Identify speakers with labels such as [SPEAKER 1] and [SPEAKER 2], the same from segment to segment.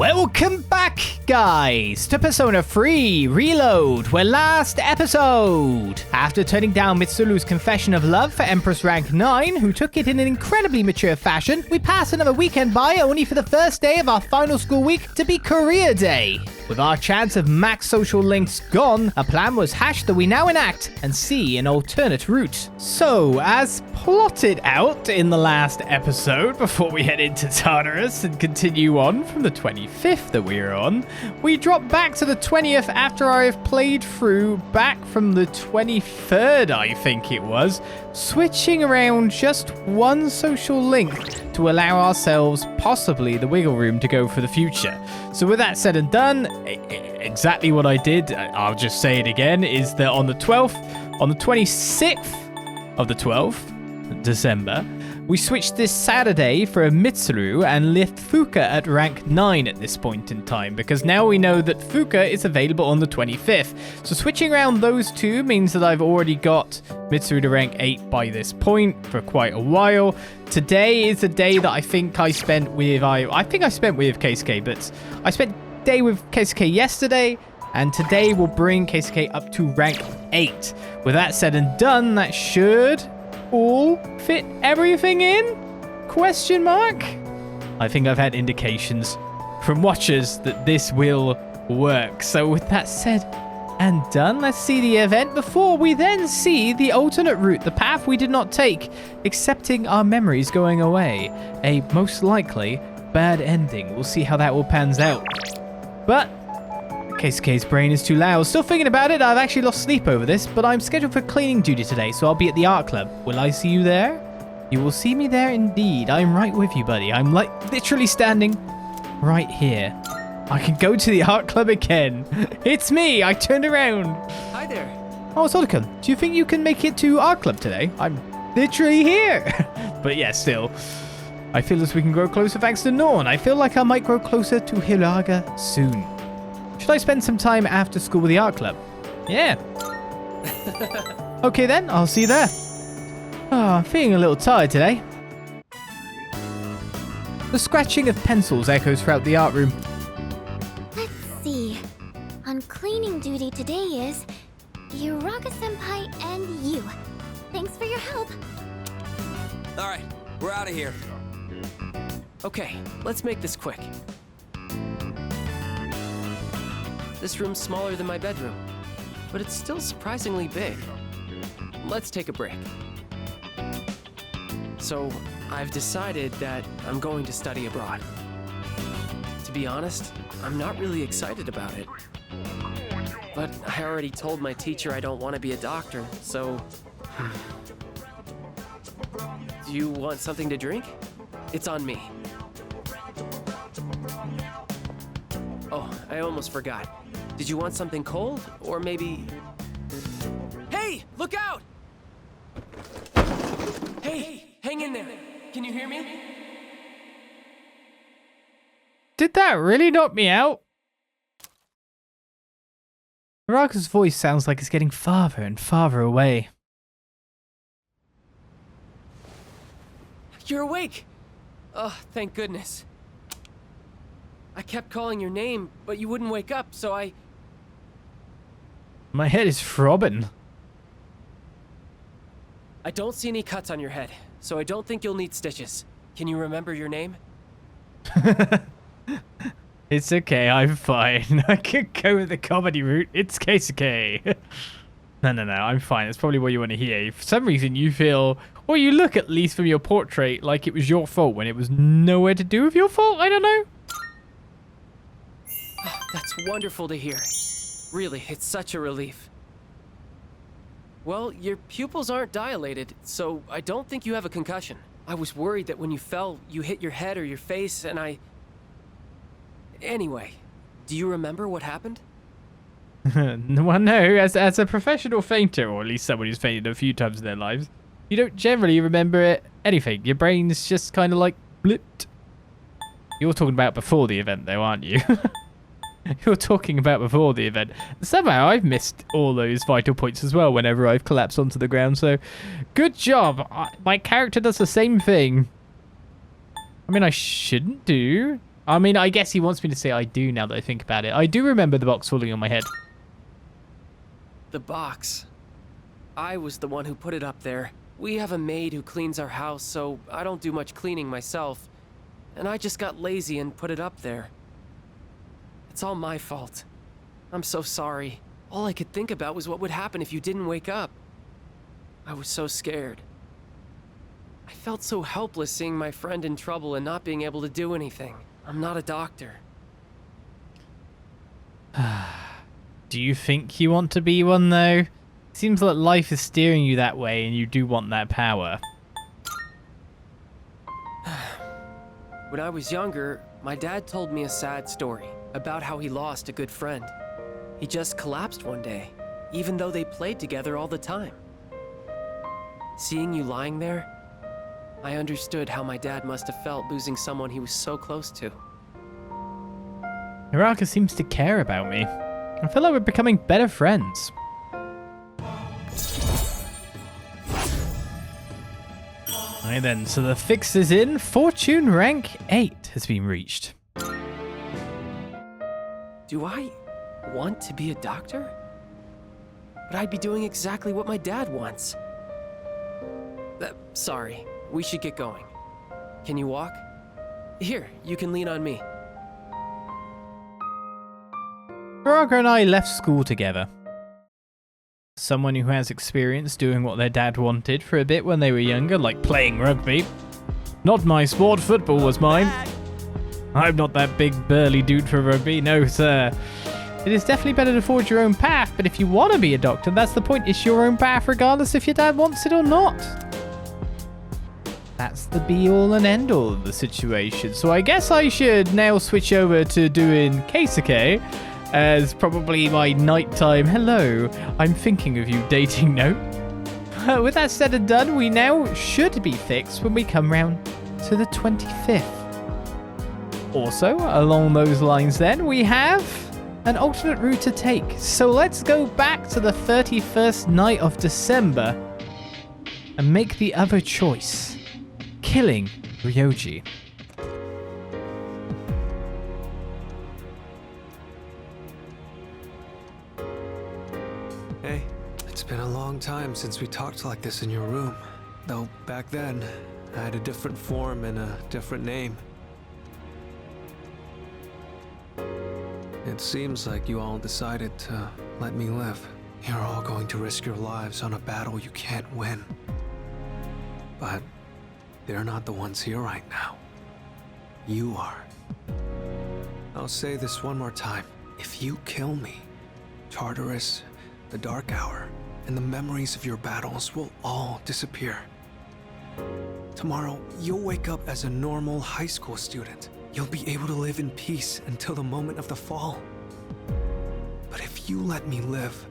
[SPEAKER 1] Welcome back, guys, to Persona 3 Reload, where last episode, after turning down Mitsuru's confession of love for Empress Rank 9, who took it in an incredibly mature fashion, we pass another weekend by only for the first day of our final school week to be Career Day. With our chance of max social links gone, a plan was hatched that we now enact and see an alternate route. So, as plotted out in the last episode, before we head into Tartarus and continue on from the 25th that we are on, we drop back to the 20th after I have played through back from the 23rd, I think it was, switching around just one social link to allow ourselves possibly the wiggle room to go for the future. So with that said and done, exactly what I did, I'll just say it again, is that on the 26th of the 12th, December, we switched this Saturday for a Mitsuru and left Fuka at rank 9 at this point in time, because now we know that Fuka is available on the 25th. So switching around those two means that I've already got Mitsuru to rank 8 by this point for quite a while. Today is the day that I think I spent with Keisuke, but I spent day with Keisuke yesterday, and today will bring Keisuke up to rank 8. With that said and done, that should all fit everything in? Question mark? I think I've had indications from watchers that this will work. So with that said and done, let's see the event before we then see the alternate route, the path we did not take, accepting our memories going away. A most likely bad ending. We'll see how that all pans out. But Keisuke's brain is too loud. Still thinking about it. I've actually lost sleep over this, but I'm scheduled for cleaning duty today, so I'll be at the art club. Will I see you there? You will see me there indeed. I'm right with you, buddy. I'm literally standing right here. I can go to the art club again. It's me. I turned around.
[SPEAKER 2] Hi there.
[SPEAKER 1] Oh, Solomon, do you think you can make it to art club today? I'm literally here. But yeah, still. I feel as we can grow closer thanks to Norn. I feel like I might grow closer to Hiraga soon. Should I spend some time after school with the art club? Yeah. Okay then, I'll see you there. Oh, I'm feeling a little tired today. The scratching of pencils echoes throughout the art room.
[SPEAKER 3] Let's see. On cleaning duty today is Uraga-senpai and you. Thanks for your help.
[SPEAKER 2] Alright, we're out of here. Okay, let's make this quick. This room's smaller than my bedroom, but it's still surprisingly big. Let's take a break. So, I've decided that I'm going to study abroad. To be honest, I'm not really excited about it. But I already told my teacher I don't want to be a doctor, so... Do you want something to drink? It's on me. Oh, I almost forgot. Did you want something cold? Or maybe... Hey! Look out! Hey! Hang in there! Can you hear me?
[SPEAKER 1] Did that really knock me out? Hiraga's voice sounds like it's getting farther and farther away.
[SPEAKER 2] You're awake! Oh, thank goodness. I kept calling your name, but you wouldn't wake up, so I...
[SPEAKER 1] My head is throbbing.
[SPEAKER 2] I don't see any cuts on your head, so I don't think you'll need stitches. Can you remember your name?
[SPEAKER 1] It's okay, I'm fine. I could go with the comedy route. It's Keisuke. No, I'm fine. That's probably what you want to hear. For some reason, you feel, or you look at least from your portrait, like it was your fault when it was nowhere to do with your fault. I don't know.
[SPEAKER 2] Oh, that's wonderful to hear. Really, it's such a relief. Well, your pupils aren't dilated, so I don't think you have a concussion. I was worried that when you fell, you hit your head or your face, and I... Anyway, do you remember what happened?
[SPEAKER 1] Well, no, as a professional fainter, or at least someone who's fainted a few times in their lives, you don't generally remember anything. Your brain's just kind of like blipped. You're talking about before the event, though, aren't you? You're talking about before the event. Somehow I've missed all those vital points as well whenever I've collapsed onto the ground, so good job. My character does the same thing. I mean, I shouldn't do, I mean, I guess he wants me to say I do now that I think about it. I do remember the box falling on my head.
[SPEAKER 2] The box. I was the one who put it up there. We have a maid who cleans our house, so I don't do much cleaning myself. And I just got lazy and put it up there. It's all my fault. I'm so sorry. All I could think about was what would happen if you didn't wake up. I was so scared. I felt so helpless seeing my friend in trouble and not being able to do anything. I'm not a doctor.
[SPEAKER 1] Do you think you want to be one, though? Seems like life is steering you that way and you do want that power.
[SPEAKER 2] When I was younger, my dad told me a sad story about how he lost a good friend. He just collapsed one day, even though they played together all the time. Seeing you lying there, I understood how my dad must have felt losing someone he was so close to.
[SPEAKER 1] Hiraka seems to care about me. I feel like we're becoming better friends. Alright then, so the fix is in. Fortune rank 8 has been reached.
[SPEAKER 2] Do I want to be a doctor? But I'd be doing exactly what my dad wants. Sorry, we should get going. Can you walk? Here, you can lean on me.
[SPEAKER 1] Hiraka and I left school together. Someone who has experience doing what their dad wanted for a bit when they were younger, like playing rugby. Not my sport, football was mine. I'm not that big burly dude for rugby, no sir. It is definitely better to forge your own path, but if you want to be a doctor, that's the point. It's your own path regardless if your dad wants it or not. That's the be-all and end-all of the situation. So I guess I should now switch over to doing Keisuke as probably my nighttime hello, I'm thinking of you dating note. With that said and done, we now should be fixed when we come round to the 25th. Also, along those lines then, we have an alternate route to take. So let's go back to the 31st night of December and make the other choice. Killing Ryoji.
[SPEAKER 4] Hey, it's been a long time since we talked like this in your room. Though back then, I had a different form and a different name. It seems like you all decided to let me live. You're all going to risk your lives on a battle you can't win. But they're not the ones here right now. You are. I'll say this one more time. If you kill me, Tartarus, the Dark Hour, and the memories of your battles will all disappear. Tomorrow, you'll wake up as a normal high school student. You'll be able to live in peace until the moment of the fall. But if you let me live,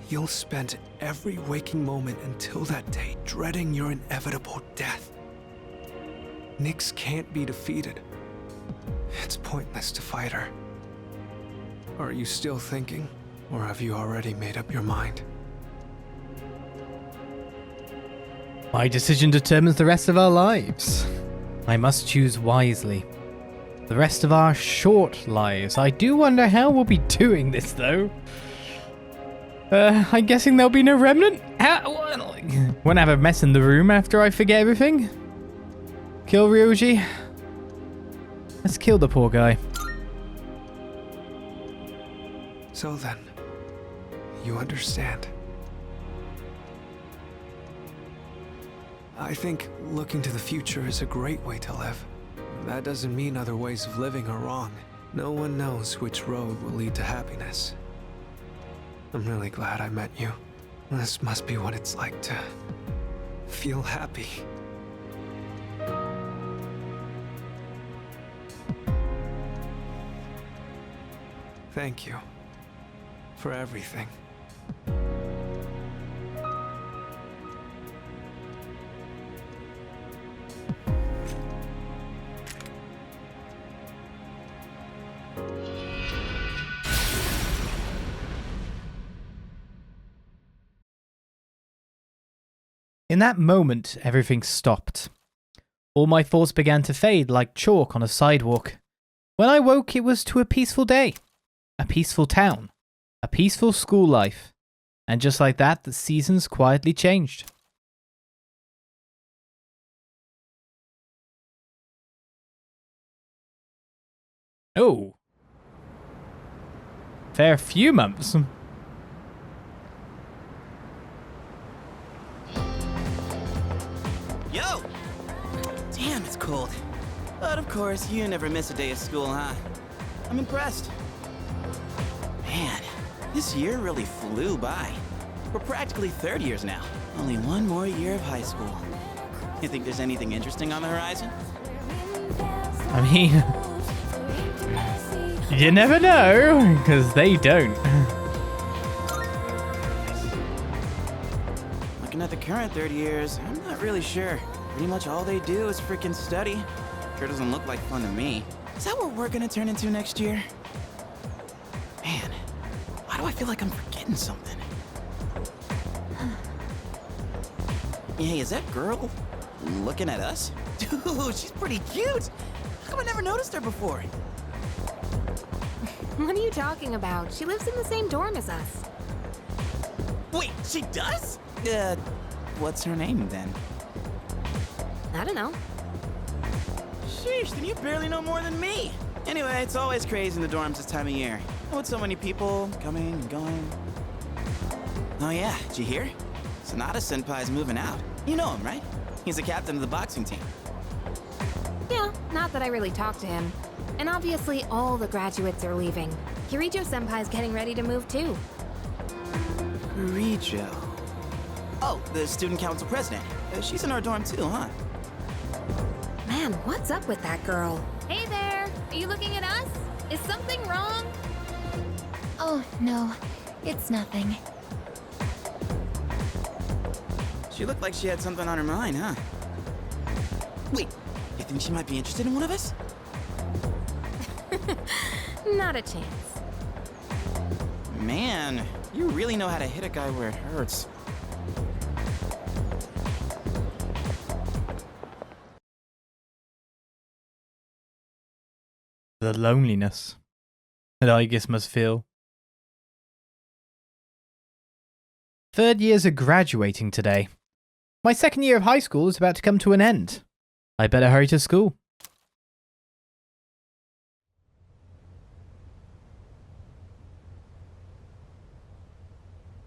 [SPEAKER 4] you'll spend every waking moment until that day dreading your inevitable death. Nyx can't be defeated. It's pointless to fight her. Are you still thinking, or have you already made up your mind?
[SPEAKER 1] My decision determines the rest of our lives. I must choose wisely. The rest of our short lives. I do wonder how we'll be doing this, though. I'm guessing there'll be no remnant? Won't have a mess in the room after I forget everything? Kill Ryoji? Let's kill the poor guy.
[SPEAKER 4] So then, you understand. I think looking to the future is a great way to live. That doesn't mean other ways of living are wrong. No one knows which road will lead to happiness. I'm really glad I met you. This must be what it's like to feel happy. Thank you for everything.
[SPEAKER 1] In that moment, everything stopped. All my thoughts began to fade like chalk on a sidewalk. When I woke, it was to a peaceful day, a peaceful town, a peaceful school life. And just like that, the seasons quietly changed. Oh. Fair few months.
[SPEAKER 5] Yo! Damn, it's cold. But of course, you never miss a day of school, huh? I'm impressed. Man, this year really flew by. We're practically third years now. Only one more year of high school. You think there's anything interesting on the horizon?
[SPEAKER 1] I mean, you never know, because they don't.
[SPEAKER 5] Looking at the current third years, I'm not really sure. Pretty much all they do is freaking study. Sure doesn't look like fun to me. Is that what we're gonna turn into next year? Man, why do I feel like I'm forgetting something? Hey, is that girl looking at us? Dude, she's pretty cute! How come I never noticed her before?
[SPEAKER 6] What are you talking about? She lives in the same dorm as us.
[SPEAKER 5] Wait, she does? What's her name then?
[SPEAKER 6] I don't know.
[SPEAKER 5] Sheesh, then you barely know more than me. Anyway, it's always crazy in the dorms this time of year. With so many people coming and going. Oh yeah, did you hear? Sonata Senpai's moving out. You know him, right? He's the captain of the boxing team.
[SPEAKER 6] Yeah, not that I really talked to him. And obviously all the graduates are leaving. Kirijo-senpai's getting ready to move too.
[SPEAKER 5] Ryoji. Oh, the student council president. She's in our dorm too, huh?
[SPEAKER 6] Man, what's up with that girl?
[SPEAKER 3] Hey there! Are you looking at us? Is something wrong? Oh, no. It's nothing.
[SPEAKER 5] She looked like she had something on her mind, huh? Wait, you think she might be interested in one of us?
[SPEAKER 6] Not a chance.
[SPEAKER 5] Man, you really know how to hit a guy where it hurts.
[SPEAKER 1] The loneliness that Aegis must feel. Third years are graduating today. My second year of high school is about to come to an end. I better hurry to school.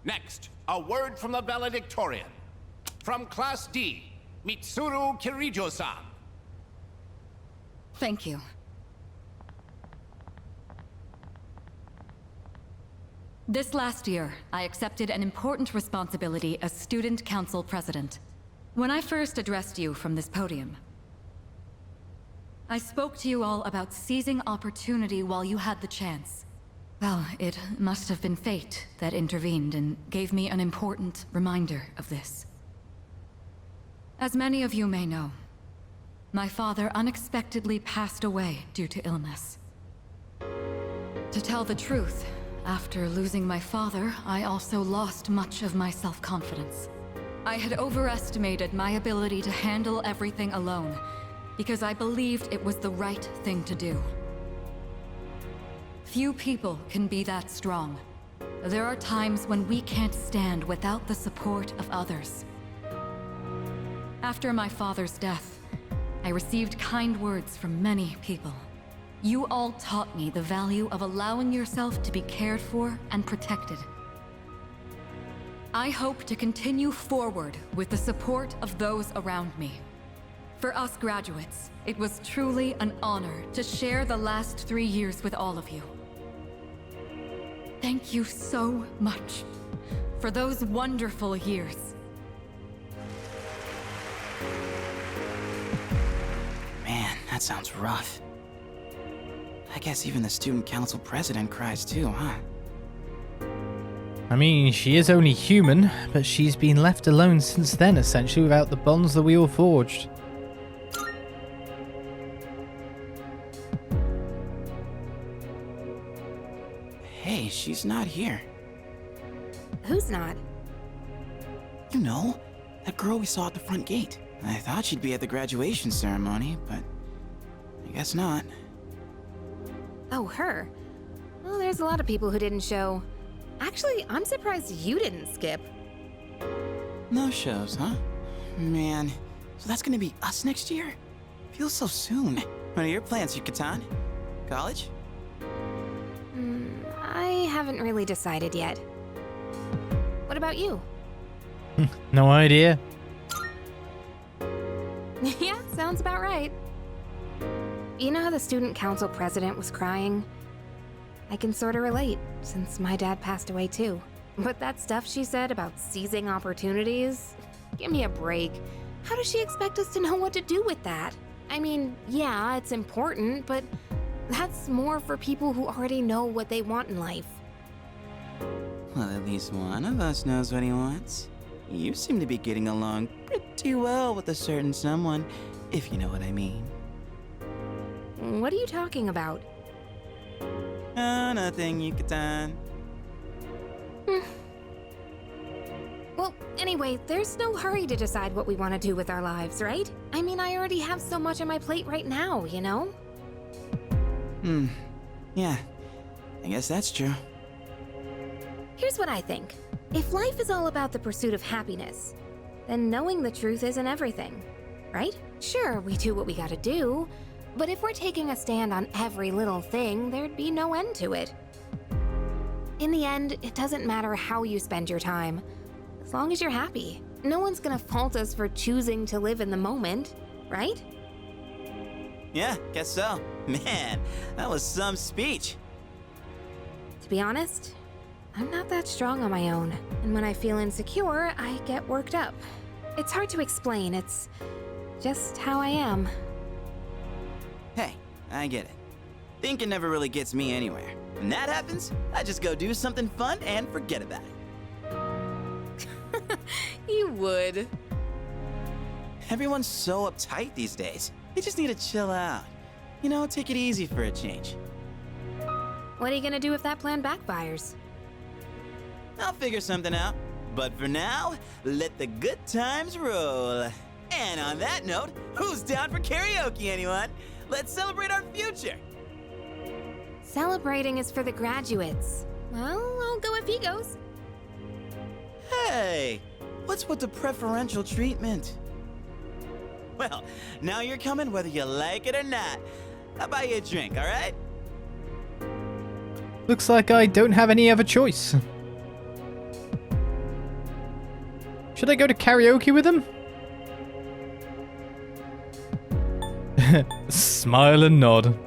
[SPEAKER 7] Next, a word from the valedictorian. From Class D, Mitsuru Kirijo-san.
[SPEAKER 8] Thank you. This last year, I accepted an important responsibility as Student Council President. When I first addressed you from this podium, I spoke to you all about seizing opportunity while you had the chance. Well, it must have been fate that intervened and gave me an important reminder of this. As many of you may know, my father unexpectedly passed away due to illness. To tell the truth, after losing my father, I also lost much of my self-confidence. I had overestimated my ability to handle everything alone, because I believed it was the right thing to do. Few people can be that strong. There are times when we can't stand without the support of others. After my father's death, I received kind words from many people. You all taught me the value of allowing yourself to be cared for and protected. I hope to continue forward with the support of those around me. For us graduates, it was truly an honor to share the last 3 years with all of you. Thank you so much for those wonderful years.
[SPEAKER 5] Man, that sounds rough. I guess even the student council president cries too, huh?
[SPEAKER 1] I mean, she is only human, but she's been left alone since then, essentially, without the bonds that we all forged.
[SPEAKER 5] Hey, she's not here.
[SPEAKER 6] Who's not?
[SPEAKER 5] You know, that girl we saw at the front gate. I thought she'd be at the graduation ceremony, but I guess not.
[SPEAKER 6] Oh, her. Well, there's a lot of people who didn't show. Actually, I'm surprised you didn't skip.
[SPEAKER 5] No shows, huh? Man, so that's gonna be us next year? Feels so soon. What are your plans, Yucatan? College?
[SPEAKER 6] I haven't really decided yet. What about you?
[SPEAKER 1] No idea.
[SPEAKER 6] Yeah, sounds about right. You know how the student council president was crying? I can sort of relate, since my dad passed away too. But that stuff she said about seizing opportunities? Give me a break. How does she expect us to know what to do with that? I mean, yeah, it's important, but that's more for people who already know what they want in life.
[SPEAKER 5] Well, at least one of us knows what he wants. You seem to be getting along pretty well with a certain someone, if you know what I mean.
[SPEAKER 6] What are you talking about?
[SPEAKER 5] Oh, nothing, Yucatan.
[SPEAKER 6] Well, anyway, there's no hurry to decide what we want to do with our lives, right? I mean, I already have so much on my plate right now, you know?
[SPEAKER 5] Yeah, I guess that's true.
[SPEAKER 6] Here's what I think. If life is all about the pursuit of happiness, then knowing the truth isn't everything, right? Sure, we do what we gotta do, but if we're taking a stand on every little thing, there'd be no end to it. In the end, it doesn't matter how you spend your time, as long as you're happy. No one's gonna fault us for choosing to live in the moment, right?
[SPEAKER 5] Yeah, guess so. Man, that was some speech.
[SPEAKER 6] To be honest, I'm not that strong on my own, and when I feel insecure, I get worked up. It's hard to explain, it's just how I am.
[SPEAKER 5] Hey, I get it. Thinking never really gets me anywhere. When that happens, I just go do something fun and forget about it.
[SPEAKER 6] You would.
[SPEAKER 5] Everyone's so uptight these days. They just need to chill out. You know, take it easy for a change.
[SPEAKER 6] What are you gonna do if that plan backfires?
[SPEAKER 5] I'll figure something out. But for now, let the good times roll. And on that note, who's down for karaoke, anyone? Let's celebrate our future.
[SPEAKER 6] Celebrating is for the graduates. Well, I'll go if he goes.
[SPEAKER 5] Hey, what's with the preferential treatment? Well, now you're coming whether you like it or not. I'll buy you a drink, all right?
[SPEAKER 1] Looks like I don't have any other choice. Should I go to karaoke with him? Smile and nod.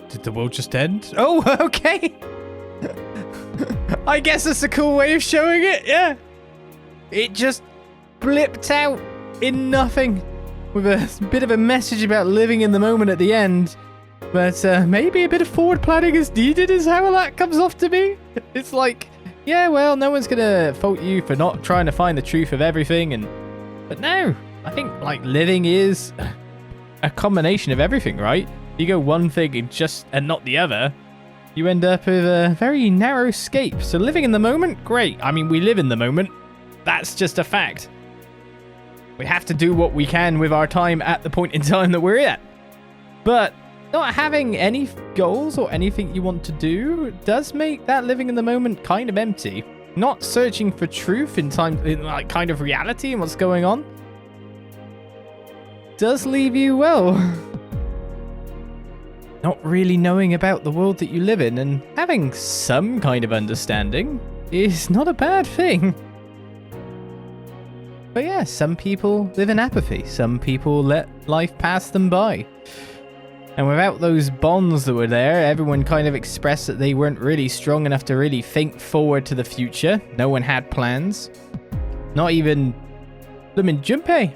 [SPEAKER 1] Did the world just end? Oh, okay. I guess that's a cool way of showing it, yeah. It just blipped out in nothing with a bit of a message about living in the moment at the end. But maybe a bit of forward planning is needed is how that comes off to me. It's like, yeah, well, no one's going to fault you for not trying to find the truth of everything. But no, I think like living is a combination of everything, right? You go one thing and not the other, you end up with a very narrow scape. So living in the moment, great. I mean, we live in the moment. That's just a fact. We have to do what we can with our time at the point in time that we're at. But not having any goals or anything you want to do does make that living in the moment kind of empty. Not searching for truth in like kind of reality and what's going on does leave you, well, not really knowing about the world that you live in, and having some kind of understanding is not a bad thing. But yeah, some people live in apathy. Some people let life pass them by. And without those bonds that were there, everyone kind of expressed that they weren't really strong enough to really think forward to the future. No one had plans. Not even Lemon Junpei,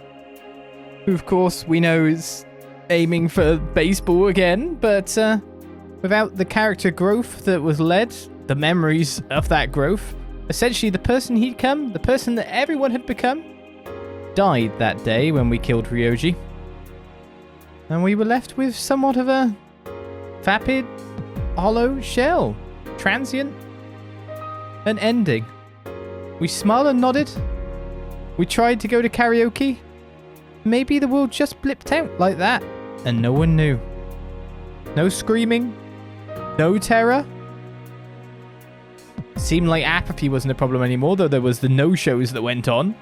[SPEAKER 1] who of course we know is aiming for baseball again, but without the character growth that was led, the memories of that growth, essentially the person he'd come, the person that everyone had become, died that day when we killed Ryoji. And we were left with somewhat of a vapid, hollow shell. Transient. An ending. We smiled and nodded. We tried to go to karaoke. Maybe the world just blipped out like that. And no one knew. No screaming. No terror. Seemed like apathy wasn't a problem anymore, though there was the no-shows that went on.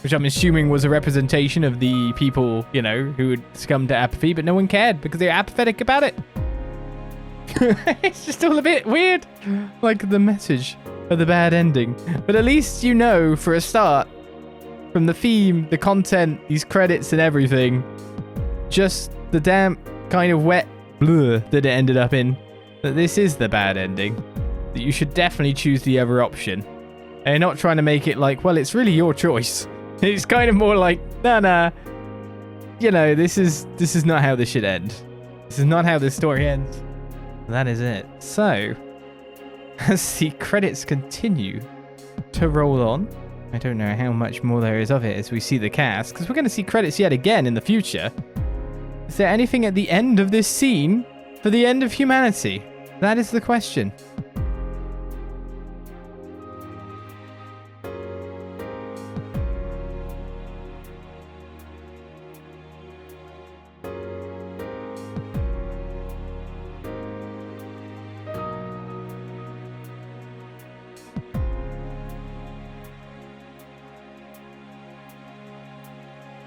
[SPEAKER 1] Which I'm assuming was a representation of the people, you know, who had succumbed to apathy, but no one cared because they were apathetic about it. It's just all a bit weird. Like the message of the bad ending. But at least you know, for a start, from the theme, the content, these credits and everything, just the damp, kind of wet blur that it ended up in, that this is the bad ending. That you should definitely choose the other option. And not trying to make it like, well, it's really your choice. It's kind of more like, nah. You know, this is not how this should end. This is not how this story ends. That is it. So, as the credits continue to roll on, I don't know how much more there is of it as we see the cast, because we're going to see credits yet again in the future. Is there anything at the end of this scene for the end of humanity? That is the question.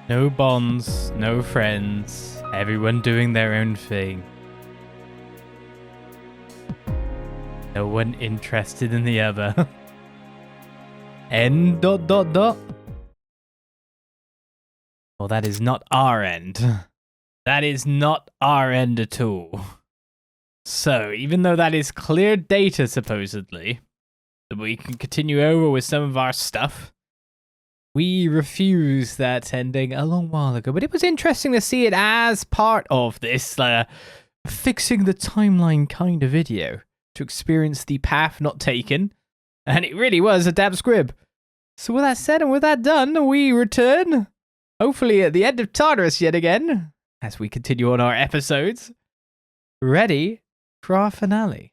[SPEAKER 1] No bonds, no friends, everyone doing their own thing. No one interested in the other. End ... Well, that is not our end. That is not our end at all. So, even though that is clear data, supposedly, that we can continue over with some of our stuff, we refused that ending a long while ago, but it was interesting to see it as part of this fixing the timeline kind of video to experience the path not taken, and it really was a dab squib. So with that said and with that done, we return, hopefully at the end of Tartarus yet again, as we continue on our episodes, ready for our finale,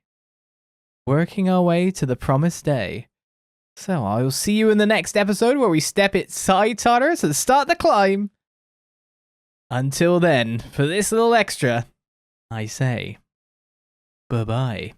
[SPEAKER 1] working our way to the promised day. So I will see you in the next episode where we step inside Tartarus and start the climb. Until then, for this little extra, I say bye-bye.